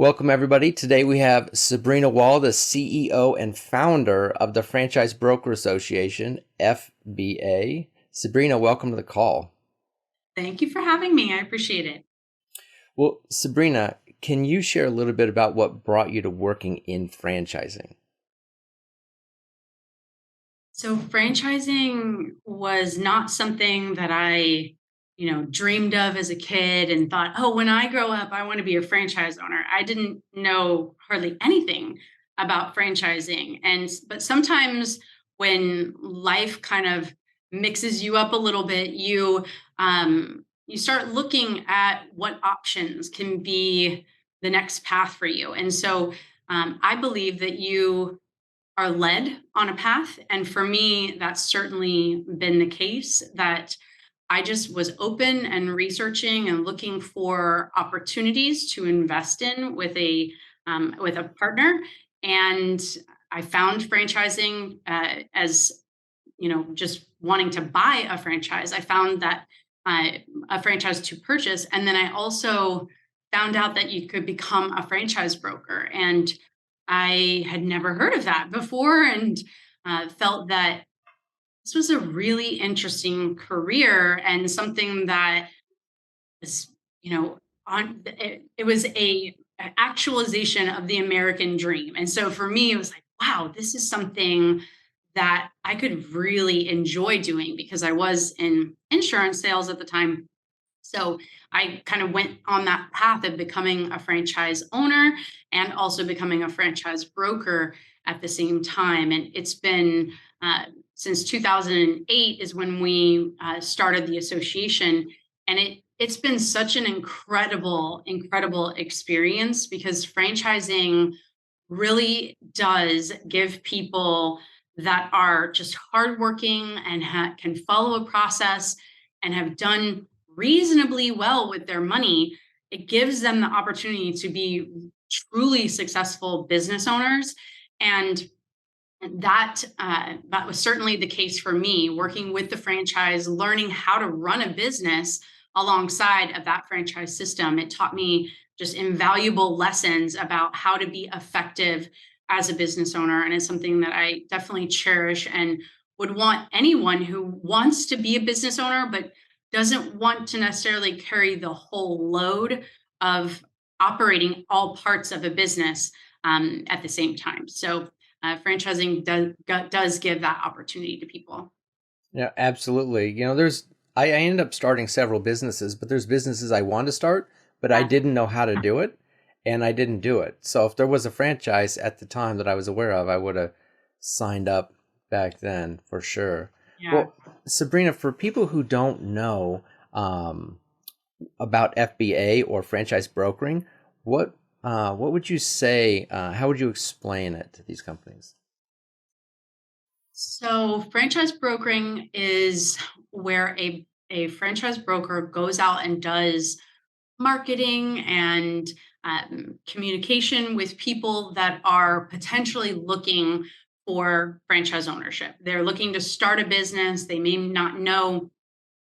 Welcome, everybody. Today we have Sabrina Wall, the CEO and founder of the Franchise Broker Association, FBA. Sabrina, welcome to the call. Thank you for having me. I appreciate it. Well, Sabrina, can you share a little bit about what brought you to working in franchising? So franchising was not something that I dreamed of as a kid and thought, oh, when I grow up, I want to be a franchise owner. I didn't know hardly anything about franchising. But sometimes when life kind of mixes you up a little bit, you start looking at what options can be the next path for you. I believe that you are led on a path. And for me, that's certainly been the case that I just was open and researching and looking for opportunities to invest in with a partner. And I found franchising as just wanting to buy a franchise. I found that a franchise to purchase, and then I also found out that you could become a franchise broker. And I had never heard of that before and felt that this was a really interesting career and something that is, it was a actualization of the American dream. And so for me, it was like, wow, this is something that I could really enjoy doing because I was in insurance sales at the time. So I kind of went on that path of becoming a franchise owner and also becoming a franchise broker at the same time. And it's been since 2008 is when we started the association, and it's been such an incredible experience because franchising really does give people that are just hardworking and can follow a process and have done reasonably well with their money. It gives them the opportunity to be truly successful business owners. And that was certainly the case for me, working with the franchise, learning how to run a business alongside of that franchise system. It taught me just invaluable lessons about how to be effective as a business owner. And it's something that I definitely cherish and would want anyone who wants to be a business owner, but doesn't want to necessarily carry the whole load of operating all parts of a business at the same time. So franchising does give that opportunity to people. Yeah, absolutely. I ended up starting several businesses, but there's businesses I wanted to start, but I Yeah. didn't know how to do it, and I didn't do it. So if there was a franchise at the time that I was aware of, I would have signed up back then for sure. Yeah. Well, Sabrina, for people who don't know um, about FBA or franchise brokering, what would you say? How would you explain it to these companies? So franchise brokering is where a franchise broker goes out and does marketing and communication with people that are potentially looking for franchise ownership. They're looking to start a business. They may not know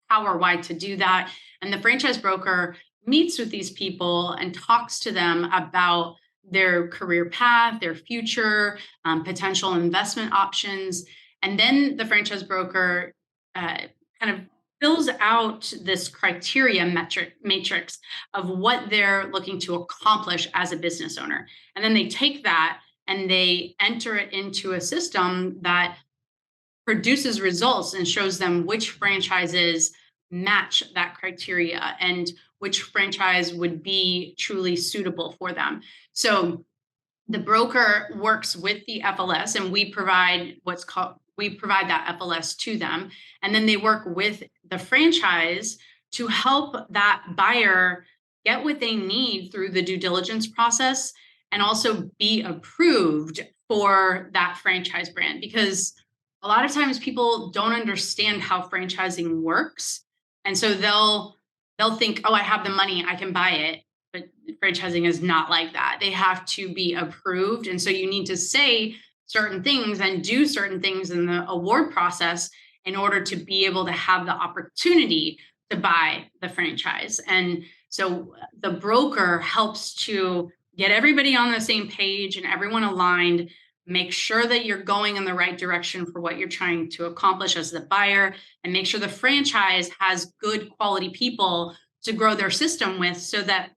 how or why to do that. And the franchise broker meets with these people and talks to them about their career path, their future, potential investment options. And then the franchise broker kind of fills out this criteria metric matrix of what they're looking to accomplish as a business owner. And then they take that and they enter it into a system that produces results and shows them which franchises match that criteria and which franchise would be truly suitable for them. So the broker works with the FLS and we provide that FLS to them, and then they work with the franchise to help that buyer get what they need through the due diligence process and also be approved for that franchise brand, because a lot of times people don't understand how franchising works, and so they'll think, oh, I have the money, I can buy it. But franchising is not like that. They have to be approved. And so you need to say certain things and do certain things in the award process in order to be able to have the opportunity to buy the franchise. And so the broker helps to get everybody on the same page and everyone aligned, make sure that you're going in the right direction for what you're trying to accomplish as the buyer, and make sure the franchise has good quality people to grow their system with so that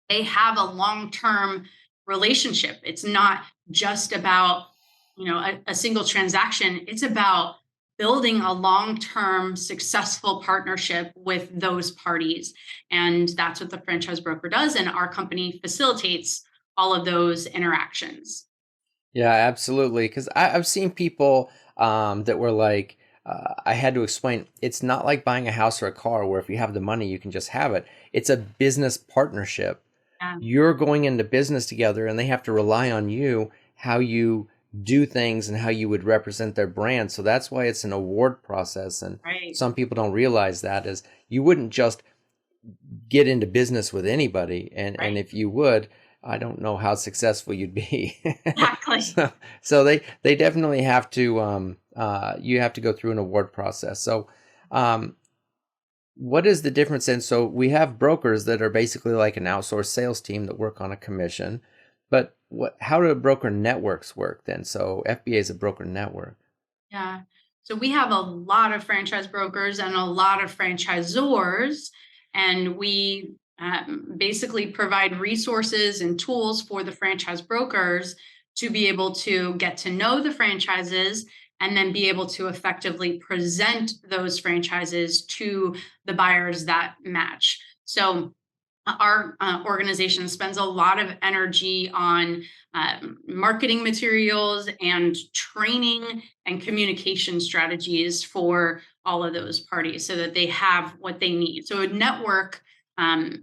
they have a long-term relationship. It's not just about, a single transaction. It's about building a long-term successful partnership with those parties. And that's what the franchise broker does. And our company facilitates all of those interactions. Yeah, absolutely. Because I've seen people that were like, I had to explain, it's not like buying a house or a car where if you have the money, you can just have it. It's a business partnership. Yeah, You're going into business together and they have to rely on you, how you do things and how you would represent their brand. So that's why it's an award process. And right, some people don't realize that is you wouldn't just get into business with anybody. And right. if you would, I don't know how successful you'd be. Exactly. So they definitely have to you have to go through an award process. So um, what is the difference in? So we have brokers that are basically like an outsourced sales team that work on a commission, but how do broker networks work then? So FBA is a broker network. Yeah. So we have a lot of franchise brokers and a lot of franchisors, and we basically provide resources and tools for the franchise brokers to be able to get to know the franchises and then be able to effectively present those franchises to the buyers that match. So our organization spends a lot of energy on marketing materials and training and communication strategies for all of those parties so that they have what they need. So a network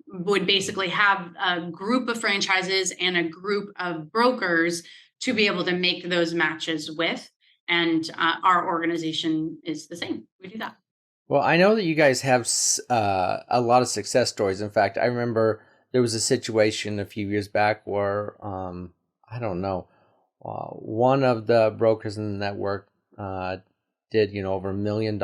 would basically have a group of franchises and a group of brokers to be able to make those matches with. And our organization is the same. We do that. Well, I know that you guys have a lot of success stories. In fact, I remember there was a situation a few years back where I don't know, one of the brokers in the network did over $1 million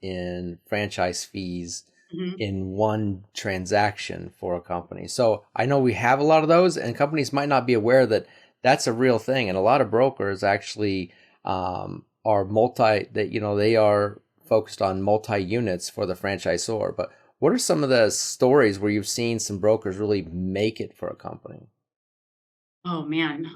in franchise fees Mhm. in one transaction for a company. So I know we have a lot of those, and companies might not be aware that that's a real thing. And a lot of brokers actually are they are focused on multi units for the franchisor. But what are some of the stories where you've seen some brokers really make it for a company? Oh man.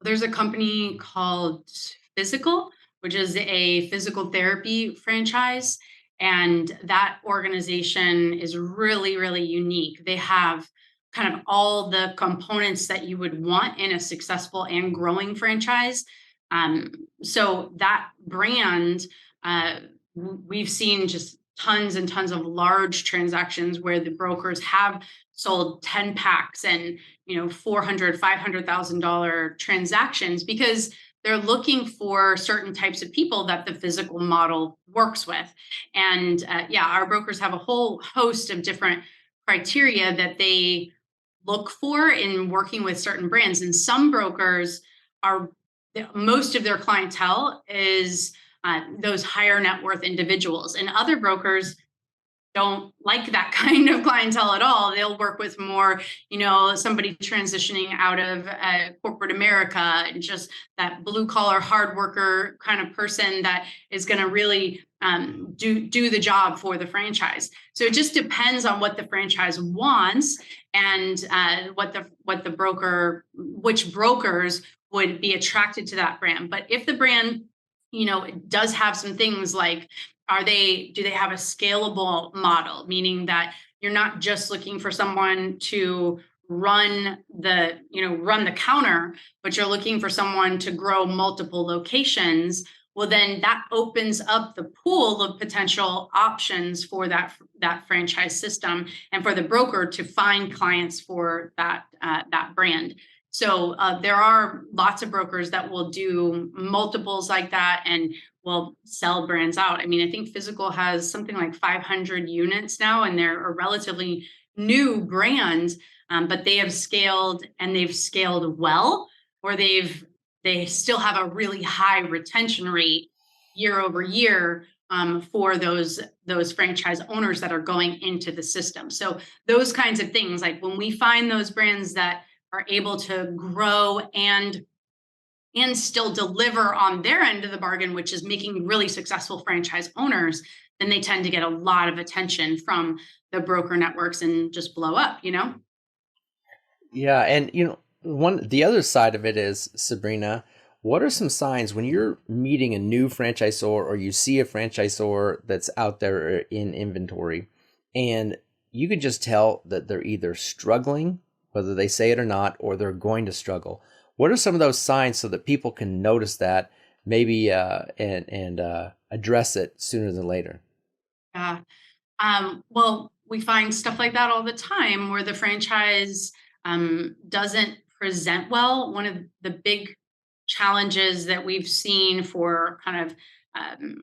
There's a company called Physical, which is a physical therapy franchise. And that organization is really, really unique. They have kind of all the components that you would want in a successful and growing franchise. Um, so that brand, we've seen just tons and tons of large transactions where the brokers have sold 10 packs and 400 $500,000 transactions because they're looking for certain types of people that the physical model works with. And yeah, our brokers have a whole host of different criteria that they look for in working with certain brands. And some brokers are most of their clientele is those higher net worth individuals, and other brokers don't like that kind of clientele at all. They'll work with more, somebody transitioning out of corporate America and just that blue collar hard worker kind of person that is going to really do the job for the franchise. So it just depends on what the franchise wants and what the broker, which brokers would be attracted to that brand. But if the brand, does have some things like, do they have a scalable model, meaning that you're not just looking for someone to run the counter, but you're looking for someone to grow multiple locations. Well, then that opens up the pool of potential options for that franchise system and for the broker to find clients for that brand. So there are lots of brokers that will do multiples like that and will sell brands out. I mean, I think Physical has something like 500 units now, and they're a relatively new brand, but they have scaled and they've scaled well, or they still have a really high retention rate year over year, for those franchise owners that are going into the system. So those kinds of things, like when we find those brands that are able to grow and still deliver on their end of the bargain, which is making really successful franchise owners, then they tend to get a lot of attention from the broker networks and just blow up, you know? Yeah, and the other side of it is, Sabrina, what are some signs when you're meeting a new franchisor or you see a franchisor that's out there in inventory and you can just tell that they're either struggling, whether they say it or not, or they're going to struggle. What are some of those signs so that people can notice that maybe and address it sooner than later? Yeah. Well, we find stuff like that all the time where the franchise doesn't present well. One of the big challenges that we've seen for kind of um,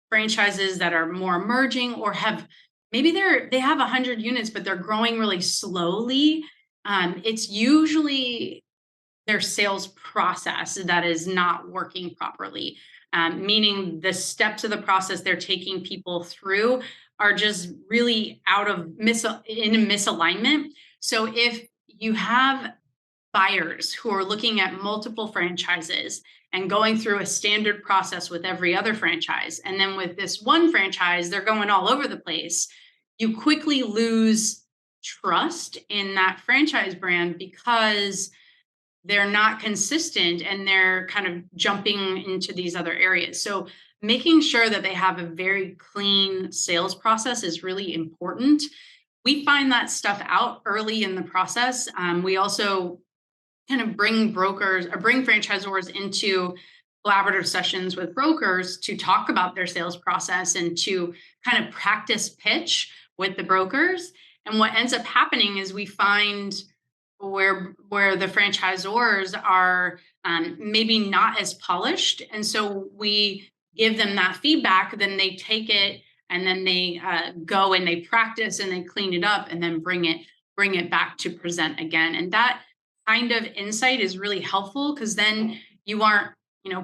franchises that are more emerging or have maybe they have 100 units but they're growing really slowly. It's usually their sales process that is not working properly, meaning the steps of the process they're taking people through are just really out of in a misalignment. So if you have buyers who are looking at multiple franchises and going through a standard process with every other franchise, and then with this one franchise they're going all over the place, you quickly lose trust in that franchise brand because they're not consistent and they're kind of jumping into these other areas. So making sure that they have a very clean sales process is really important. We find that stuff out early in the process. We also kind of bring brokers or bring franchisors into collaborative sessions with brokers to talk about their sales process and to kind of practice pitch with the brokers. And what ends up happening is we find where the franchisors are maybe not as polished, and so we give them that feedback. Then they take it and then they go and they practice and they clean it up and then bring it back to present again. And that kind of insight is really helpful because then you aren't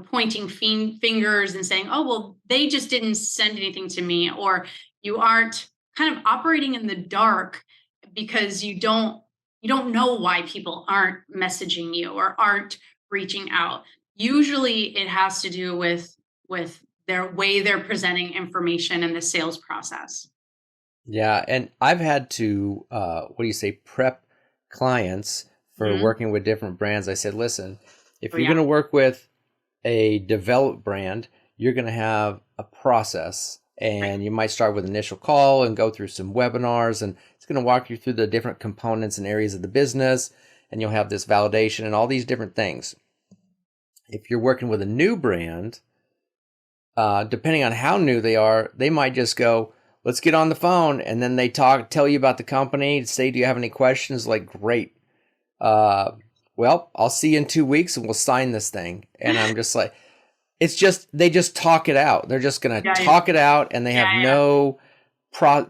pointing fingers and saying, oh well, they just didn't send anything to me, or you aren't kind of operating in the dark because you don't know why people aren't messaging you or aren't reaching out. Usually it has to do with their way they're presenting information and the sales process. Yeah, and I've had to, what do you say, prep clients for Mhm. working with different brands. I said, listen, if Oh you're going yeah. to work with a developed brand, you're going to have a process. Right. And you might start with initial call and go through some webinars, and it's going to walk you through the different components and areas of the business. And you'll have this validation and all these different things. If you're working with a new brand, depending on how new they are, they might just go, let's get on the phone. And then they tell you about the company, say, do you have any questions? Like, great. Uh, well, I'll see you in 2 weeks and we'll sign this thing. And I'm just like, it's just, they just talk it out. They're just going to Yeah, yeah, talk it out and they have yeah, no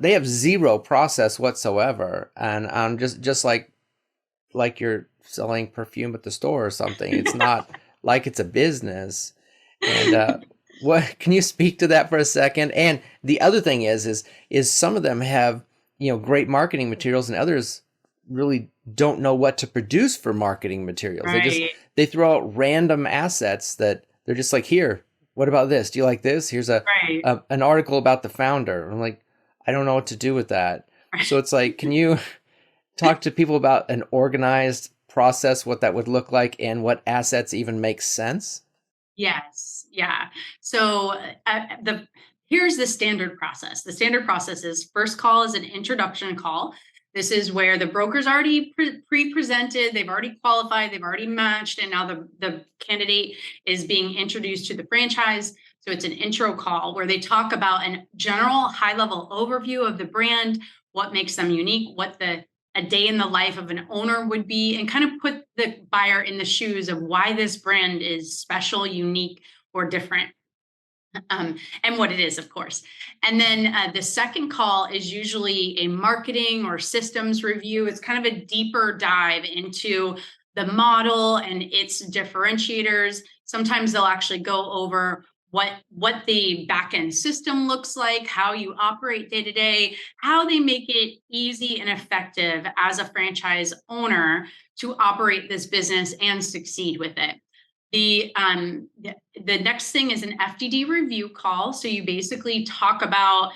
they have zero process whatsoever. And I'm just like you're selling perfume at the store or something. It's not like it's a business. And what can you speak to that for a second? And the other thing is some of them have great marketing materials, and others really don't know what to produce for marketing materials. right, They throw out random assets that they're just like, here, what about this? Do you like this? Here's right, an article about the founder. I'm like, I don't know what to do with that. So it's like, can you talk to people about an organized process, what that would look like, and what assets even make sense? Yes, yeah. So the here's the standard process. The standard process is first call is an introduction call. This is where the broker's already pre-presented, they've already qualified, they've already matched, and now the candidate is being introduced to the franchise. So it's an intro call where they talk about a general high-level overview of the brand, what makes them unique, what the a day in the life of an owner would be, and kind of put the buyer in the shoes of why this brand is special, unique, or different, and what it is, of course. And then the second call is usually a marketing or systems review. It's kind of a deeper dive into the model and its differentiators. Sometimes they'll actually go over what the back end system looks like, how you operate day to day, how they make it easy and effective as a franchise owner to operate this business and succeed with it. The next thing is an FDD review call. So you basically talk about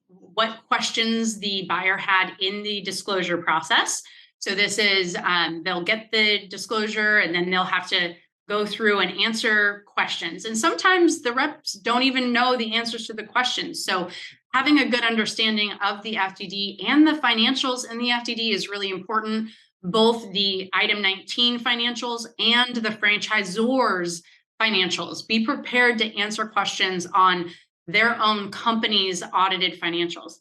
what questions the buyer had in the disclosure process. So this is they'll get the disclosure and then they'll have to go through and answer questions. And sometimes the reps don't even know the answers to the questions. So having a good understanding of the FDD and the financials in the FDD is really important, both the item 19 financials and the franchisor's financials. Be prepared to answer questions on their own company's audited financials.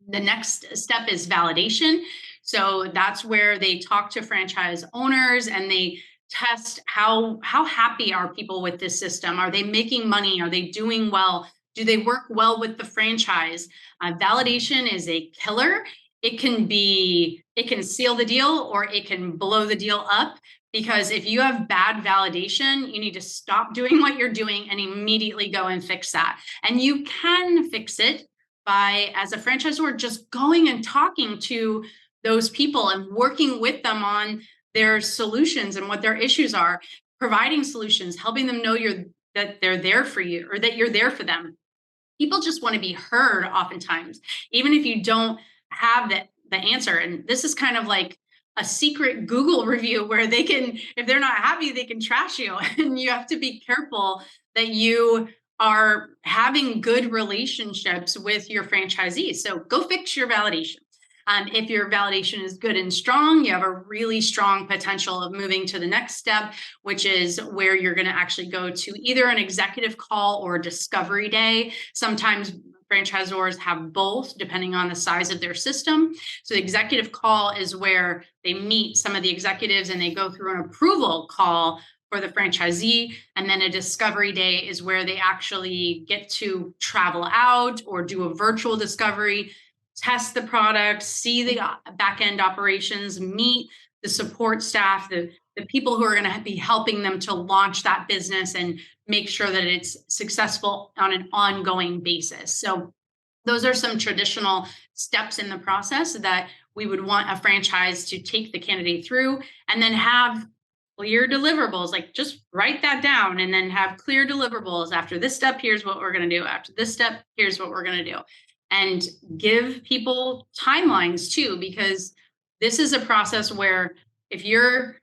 The next step is validation. So that's where they talk to franchise owners and they test how happy are people with this system. Are they making money? Are they doing well? Do they work well with the franchise? Validation is a killer. It can seal the deal or it can blow the deal up, because if you have bad validation, you need to stop doing what you're doing and immediately go and fix that. And you can fix it by, as a franchisor, just going and talking to those people and working with them on their solutions and what their issues are, providing solutions, helping them know that they're there for you or that you're there for them. People just want to be heard oftentimes, even if you don't have the answer. And this is kind of like a secret Google review where they can, if they're not happy, they can trash you. And you have to be careful that you are having good relationships with your franchisees. So go fix your validation. If your validation is good and strong, you have a really strong potential of moving to the next step, which is where you're going to actually go to either an executive call or a discovery day. Sometimes franchisors have both, depending on the size of their system. So the executive call is where they meet some of the executives and they go through an approval call for the franchisee. And then a discovery day is where they actually get to travel out or do a virtual discovery, test the product, see the back end operations, meet the support staff, the people who are going to be helping them to launch that business and make sure that it's successful on an ongoing basis. So those are some traditional steps in the process that we would want a franchise to take the candidate through, and then have clear deliverables. Like, just write that down and then have clear deliverables. After this step, here's what we're going to do. After this step, here's what we're going to do. And give people timelines too, because this is a process where if you're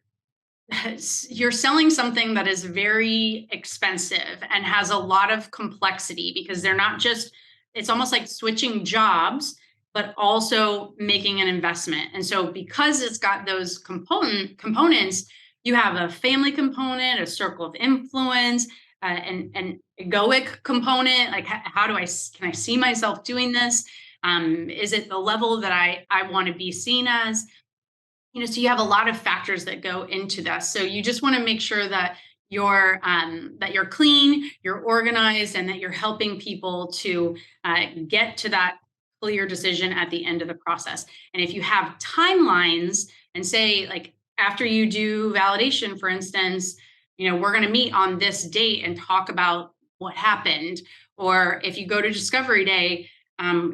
selling something that is very expensive and has a lot of complexity, because they're not just, it's almost like switching jobs, but also making an investment. And so because it's got those components, you have a family component, a circle of influence, an egoic component. Like, can I see myself doing this? Is it the level that I want to be seen as? So you have a lot of factors that go into this. So you just want to make sure that you're clean, you're organized, and that you're helping people to get to that clear decision at the end of the process. And if you have timelines and say, like, after you do validation, for instance, we're going to meet on this date and talk about what happened. Or if you go to discovery day,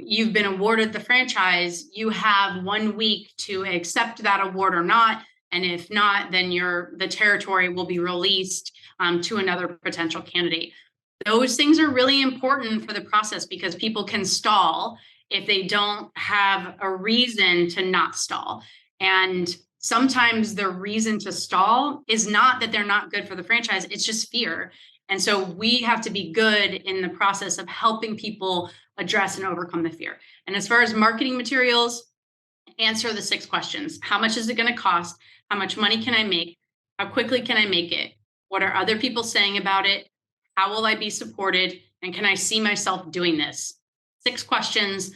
you've been awarded the franchise, you have 1 week to accept that award or not. And if not, then the territory will be released to another potential candidate. Those things are really important for the process, because people can stall if they don't have a reason to not stall. And sometimes the reason to stall is not that they're not good for the franchise, it's just fear. And so we have to be good in the process of helping people address and overcome the fear. And as far as marketing materials, answer the 6 questions. How much is it going to cost? How much money can I make? How quickly can I make it? What are other people saying about it? How will I be supported? And can I see myself doing this? 6 questions.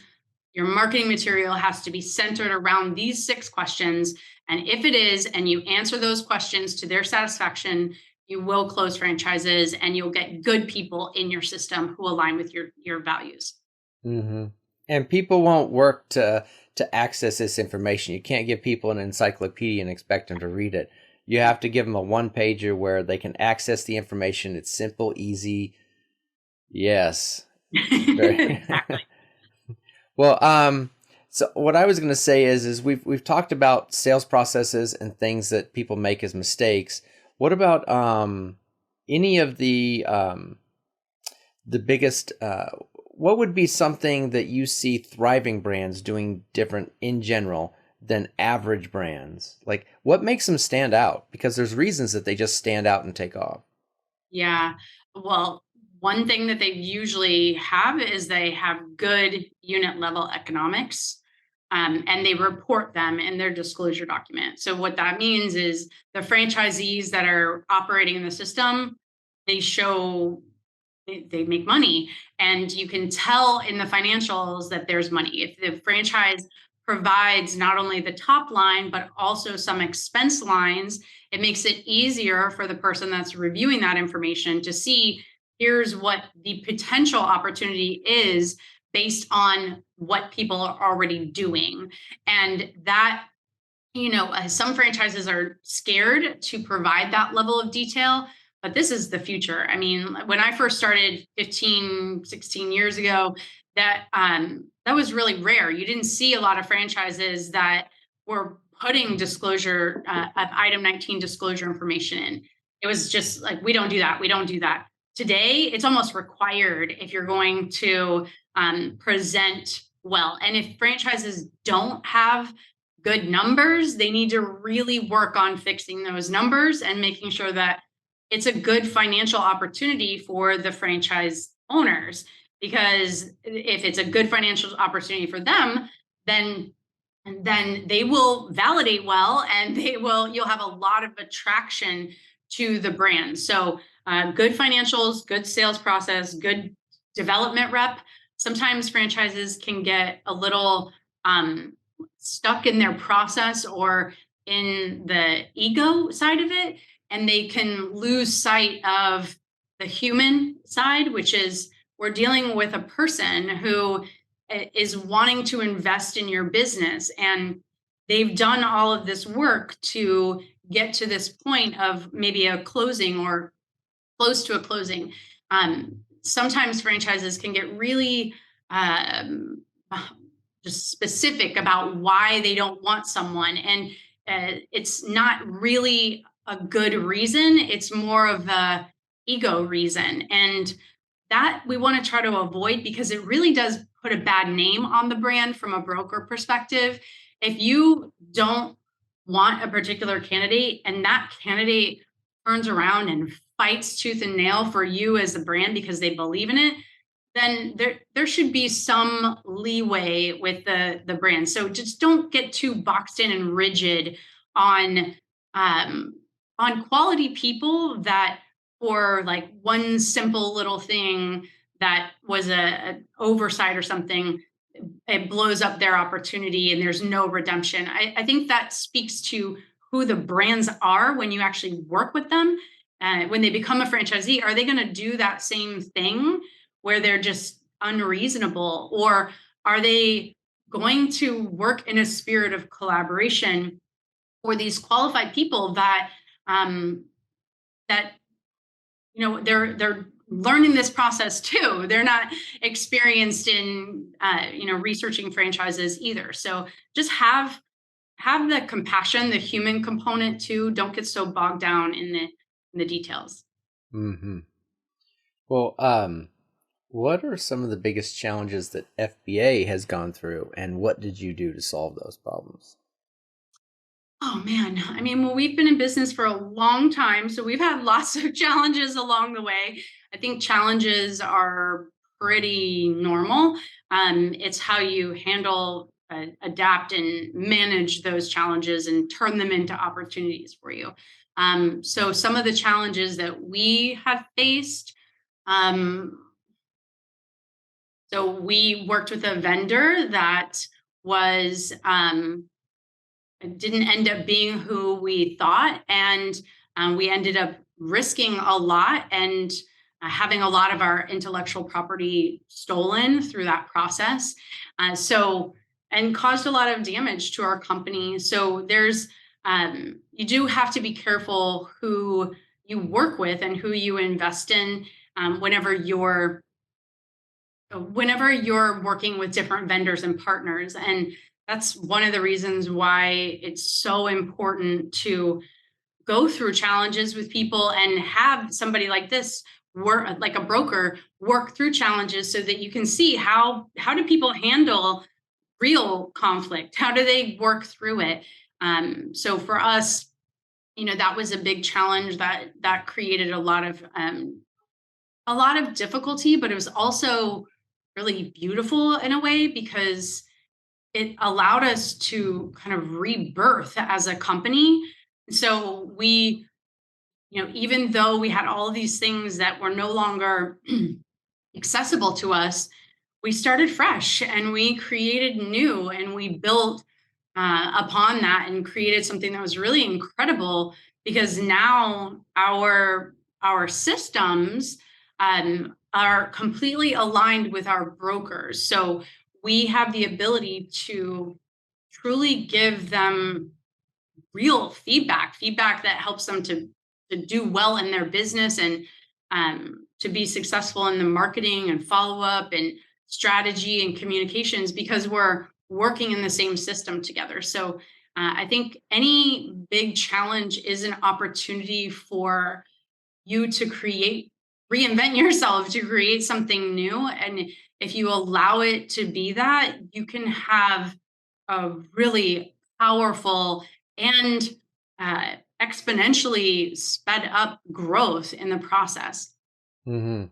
Your marketing material has to be centered around these 6 questions. And if it is, and you answer those questions to their satisfaction, you will close franchises and you'll get good people in your system who align with your values. Mm-hmm. And people won't work to access this information. You can't give people an encyclopedia and expect them to read it. You have to give them a one-pager where they can access the information. It's simple, easy, Yes. Very. Exactly. Well, so what I was going to say is we've talked about sales processes and things that people make as mistakes. What about any of the biggest? What would be something that you see thriving brands doing different in general than average brands? Like, what makes them stand out? Because there's reasons that they just stand out and take off. Yeah. Well, one thing that they usually have is they have good unit level economics, and they report them in their disclosure document. So, what that means is the franchisees that are operating in the system, they show they make money, and you can tell in the financials that there's money if the franchise provides not only the top line but also some expense lines. It makes it easier for the person that's reviewing that information to see here's what the potential opportunity is based on what people are already doing. And that, some franchises are scared to provide that level of detail, but this is the future. I mean, when I first started 15, 16 years ago, that was really rare. You didn't see a lot of franchises that were putting disclosure of item 19 disclosure information in. It was just like, we don't do that. We don't do that. Today, it's almost required if you're going to present well. And if franchises don't have good numbers, they need to really work on fixing those numbers and making sure that it's a good financial opportunity for the franchise owners. Because if it's a good financial opportunity for them, then they will validate well, and you'll have a lot of attraction to the brand. So good financials, good sales process, good development rep. Sometimes franchises can get a little stuck in their process or in the ego side of it, and they can lose sight of the human side, which is we're dealing with a person who is wanting to invest in your business, and they've done all of this work to get to this point of maybe a closing or close to a closing. Sometimes franchises can get really um, just specific about why they don't want someone, and it's not really a good reason. It's more of a ego reason, and that we want to try to avoid because it really does put a bad name on the brand from a broker perspective. If you don't want a particular candidate and that candidate turns around and fights tooth and nail for you as a brand because they believe in it, then there should be some leeway with the brand. So just don't get too boxed in and rigid on um, quality people that for like one simple little thing that was a oversight or something, it blows up their opportunity and there's no redemption. I think that speaks to who the brands are when you actually work with them. When they become a franchisee, are they going to do that same thing where they're just unreasonable? Or are they going to work in a spirit of collaboration for these qualified people that um, that they're learning this process too. They're not experienced in researching franchises either. So just have the compassion, the human component too. Don't get so bogged down in the details. Hmm. Well, what are some of the biggest challenges that FBA has gone through, and what did you do to solve those problems? Oh man, I mean, well, we've been in business for a long time, so we've had lots of challenges along the way. I think challenges are pretty normal. It's how you handle, adapt, and manage those challenges and turn them into opportunities for you. So, some of the challenges that we have faced. Um, so, we worked with a vendor that was it didn't end up being who we thought. And we ended up risking a lot and having a lot of our intellectual property stolen through that process. And caused a lot of damage to our company. So you do have to be careful who you work with and who you invest in whenever you're whenever you're working with different vendors and partners. And that's one of the reasons why it's so important to go through challenges with people and have somebody like this work, like a broker, work through challenges so that you can see how do people handle real conflict, how do they work through it. So for us, that was a big challenge that created a lot of difficulty, but it was also really beautiful in a way because it allowed us to kind of rebirth as a company. So we, even though we had all of these things that were no longer accessible to us, we started fresh and we created new and we built upon that and created something that was really incredible because now our systems are completely aligned with our brokers. So we have the ability to truly give them real feedback that helps them to do well in their business and to be successful in the marketing and follow up and strategy and communications because we're working in the same system together. So I think any big challenge is an opportunity for you to reinvent yourself, to create something new. And if you allow it to be that, you can have a really powerful and exponentially sped up growth in the process. Hmm.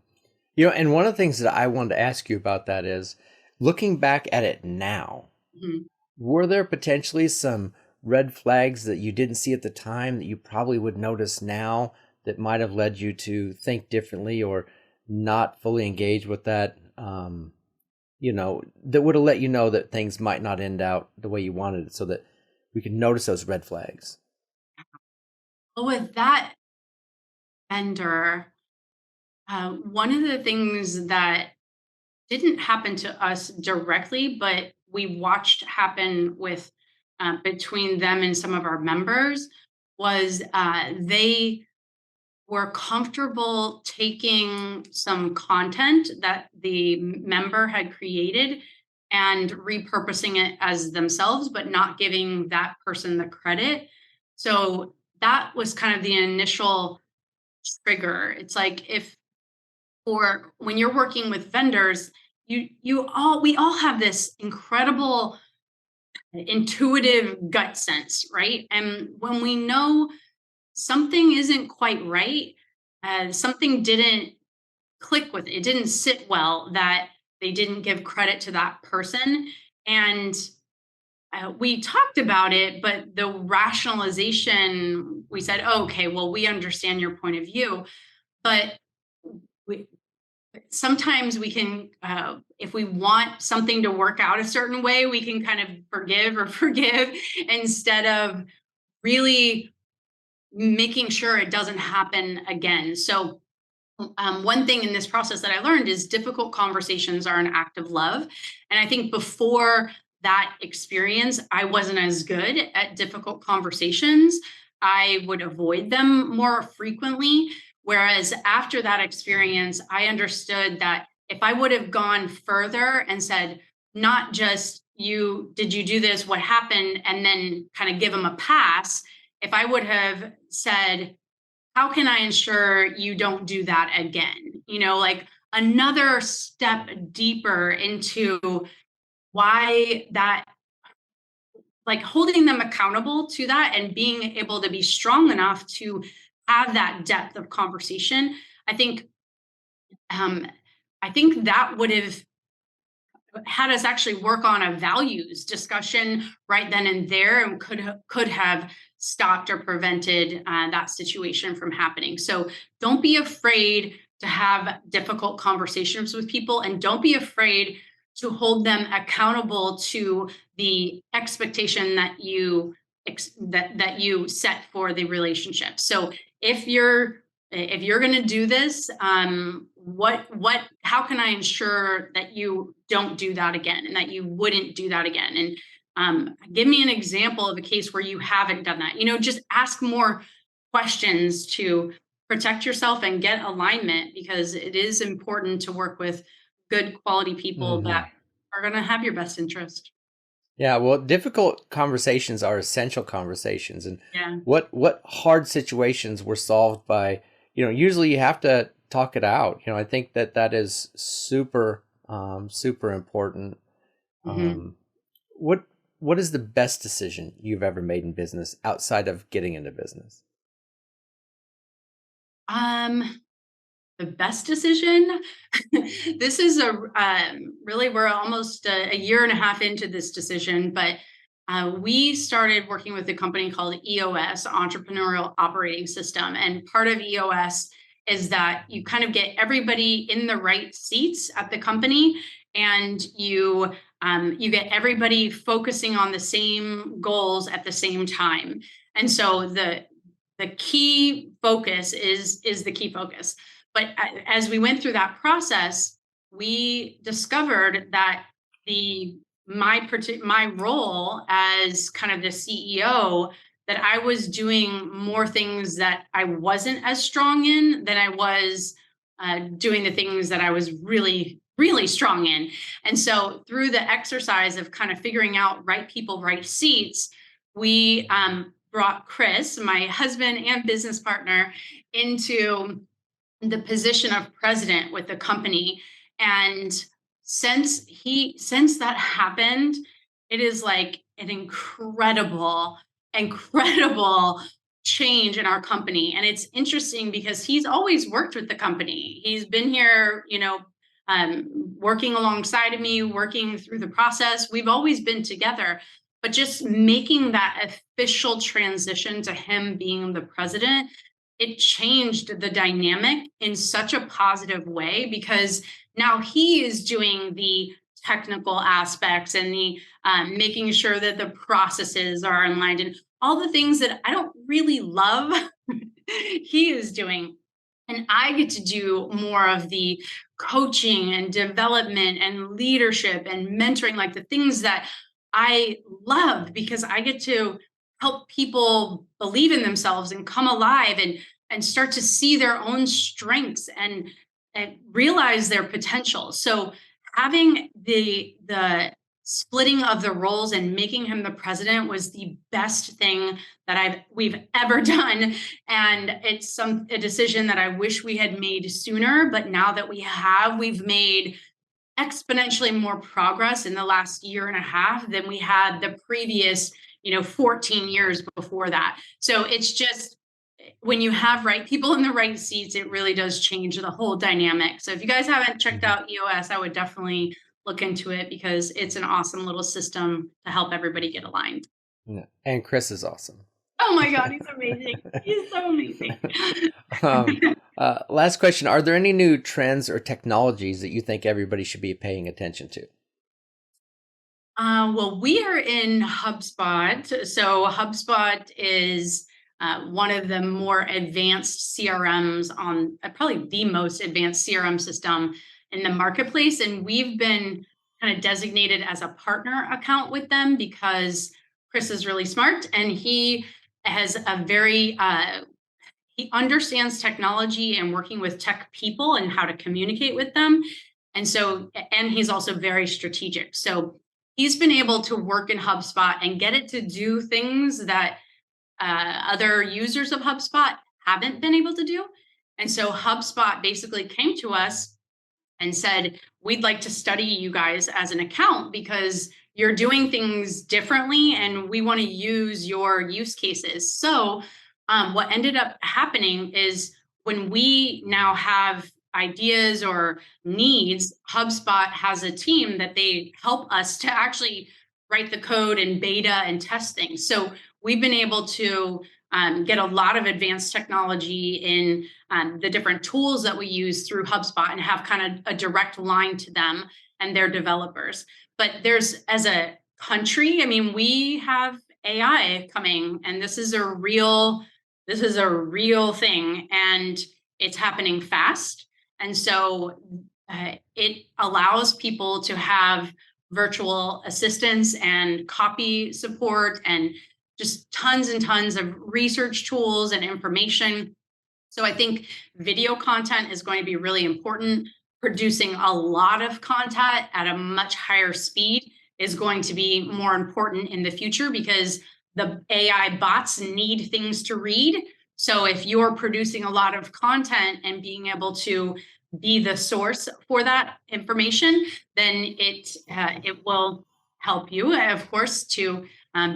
And one of the things that I wanted to ask you about that is looking back at it now, Mhm. were there potentially some red flags that you didn't see at the time that you probably would notice now that might have led you to think differently or not fully engage with that? That would have let you know that things might not end out the way you wanted it so that we could notice those red flags. But with that vendor, one of the things that didn't happen to us directly, but we watched happen with between them and some of our members was they were comfortable taking some content that the member had created and repurposing it as themselves, but not giving that person the credit. So that was kind of the initial trigger. It's like if for when you're working with vendors, we all have this incredible intuitive gut sense, right? And when we know something isn't quite right, something didn't click with it, it didn't sit well, that they didn't give credit to that person. And we talked about it, but the rationalization, we said, oh, okay, well, we understand your point of view. But we, sometimes we can, if we want something to work out a certain way, we can kind of forgive or forgive instead of really making sure it doesn't happen again. So one thing in this process that I learned is difficult conversations are an act of love. And I think before that experience, I wasn't as good at difficult conversations. I would avoid them more frequently. Whereas after that experience, I understood that if I would have gone further and said, not just did you do this? What happened? And then kind of give them a pass. If I would have said, how can I ensure you don't do that again? Like another step deeper into why that, like holding them accountable to that and being able to be strong enough to have that depth of conversation. I think, um, I think that would have had us actually work on a values discussion right then and there and could have stopped or prevented that situation from happening. So don't be afraid to have difficult conversations with people and don't be afraid to hold them accountable to the expectation that that you set for the relationship. So if you're going to do this, how can I ensure that you don't do that again and that you wouldn't do that again? And give me an example of a case where you haven't done that. Just ask more questions to protect yourself and get alignment because it is important to work with good quality people that Hmm. are going to have your best interest. Yeah, well, difficult conversations are essential conversations, and Yeah. what hard situations were solved by, usually you have to talk it out. I think that is super important. Hmm. Um, what what is the best decision you've ever made in business outside of getting into business? Um, the best decision. This is a really, we're almost a year and a half into this decision, but we started working with a company called EOS, Entrepreneurial Operating System, and part of EOS is that you kind of get everybody in the right seats at the company, and you get everybody focusing on the same goals at the same time. And so the key focus is the key focus. But as we went through that process, we discovered that the my role as kind of the CEO, that I was doing more things that I wasn't as strong in than I was doing the things that I was really strong in. And so through the exercise of kind of figuring out right people, right seats, we brought Chris, my husband and business partner, into the position of president with the company. And since that happened, it is like an incredible change in our company. And it's interesting because he's always worked with the company. He's been here, working alongside of me, working through the process. We've always been together, but just making that official transition to him being the president, it changed the dynamic in such a positive way, because now he is doing the technical aspects and the making sure that the processes are aligned and all the things that I don't really love. He is doing, and I get to do more of the coaching and development and leadership and mentoring, like the things that I love, because I get to help people believe in themselves and come alive and start to see their own strengths and realize their potential. So having the splitting of the roles and making him the president was the best thing that we've ever done. And it's a decision that I wish we had made sooner, but now that we've made exponentially more progress in the last year and a half than we had the previous 14 years before that. So it's just, when you have right people in the right seats, it really does change the whole dynamic. So if you guys haven't checked Mhm. out EOS, I would definitely look into it, because it's an awesome little system to help everybody get aligned. Yeah. And Chris is awesome. Oh my God, he's amazing. He's so amazing. um, Last question: are there any new trends or technologies that you think everybody should be paying attention to? Well, we are in HubSpot. So HubSpot is one of the more advanced CRMs on probably the most advanced CRM system in the marketplace. And we've been kind of designated as a partner account with them because Chris is really smart, and he has a very he understands technology and working with tech people and how to communicate with them. And so, and he's also very strategic. So he's been able to work in HubSpot and get it to do things that other users of HubSpot haven't been able to do. And so HubSpot basically came to us and said, we'd like to study you guys as an account because you're doing things differently and we want to use your use cases. So, what ended up happening is when we now have ideas or needs, HubSpot has a team that they help us to actually write the code and beta and test things. So, we've been able to get a lot of advanced technology in the different tools that we use through HubSpot and have kind of a direct line to them and their developers. But there's, as a country, I mean, we have AI coming, and this is a real thing, and it's happening fast. And so it allows people to have virtual assistants and copy support and just tons and tons of research tools and information. So I think video content is going to be really important. producing a lot of content at a much higher speed is going to be more important in the future because the AI bots need things to read. So if you're producing a lot of content and being able to be the source for that information, then it will help you, of course, to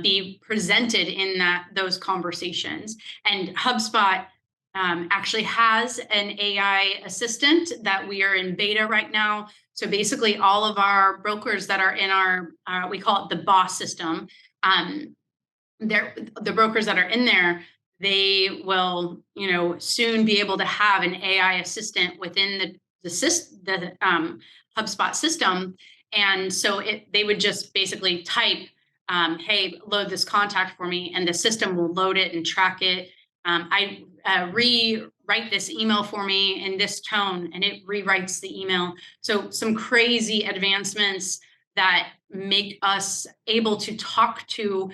be presented in those conversations. And HubSpot actually has an AI assistant that we are in beta right now. So basically, all of our brokers that are in our, we call it the boss system, um, the brokers that are in there, they will, soon be able to have an AI assistant within the HubSpot system. And so they would just basically type, "Hey, load this contact for me," and the system will load it and track it. I rewrite this email for me in this tone, and it rewrites the email. So some crazy advancements that make us able to talk to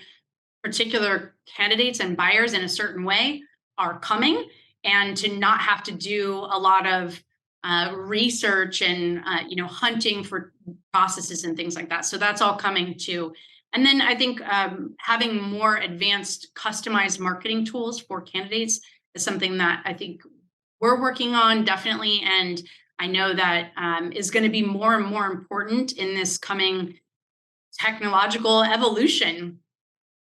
particular candidates and buyers in a certain way are coming, and to not have to do a lot of research and hunting for processes and things like that. So that's all coming too. And then I think having more advanced customized marketing tools for candidates is something that I think we're working on, definitely, and I know that is going to be more and more important in this coming technological evolution.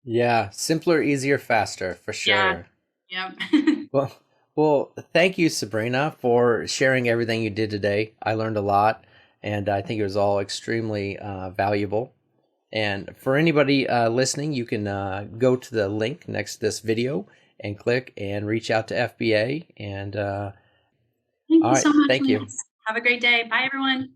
Yeah, simpler, easier, faster, for Yeah. sure. Yep. Well, well, thank you, Sabrina, for sharing everything you did today. I learned a lot, and I think it was all extremely valuable. And for anybody listening, you can go to the link next to this video and click and reach out to FBA. And Thank all you right, so much, thank you. Lance. Have a great day. Bye, everyone.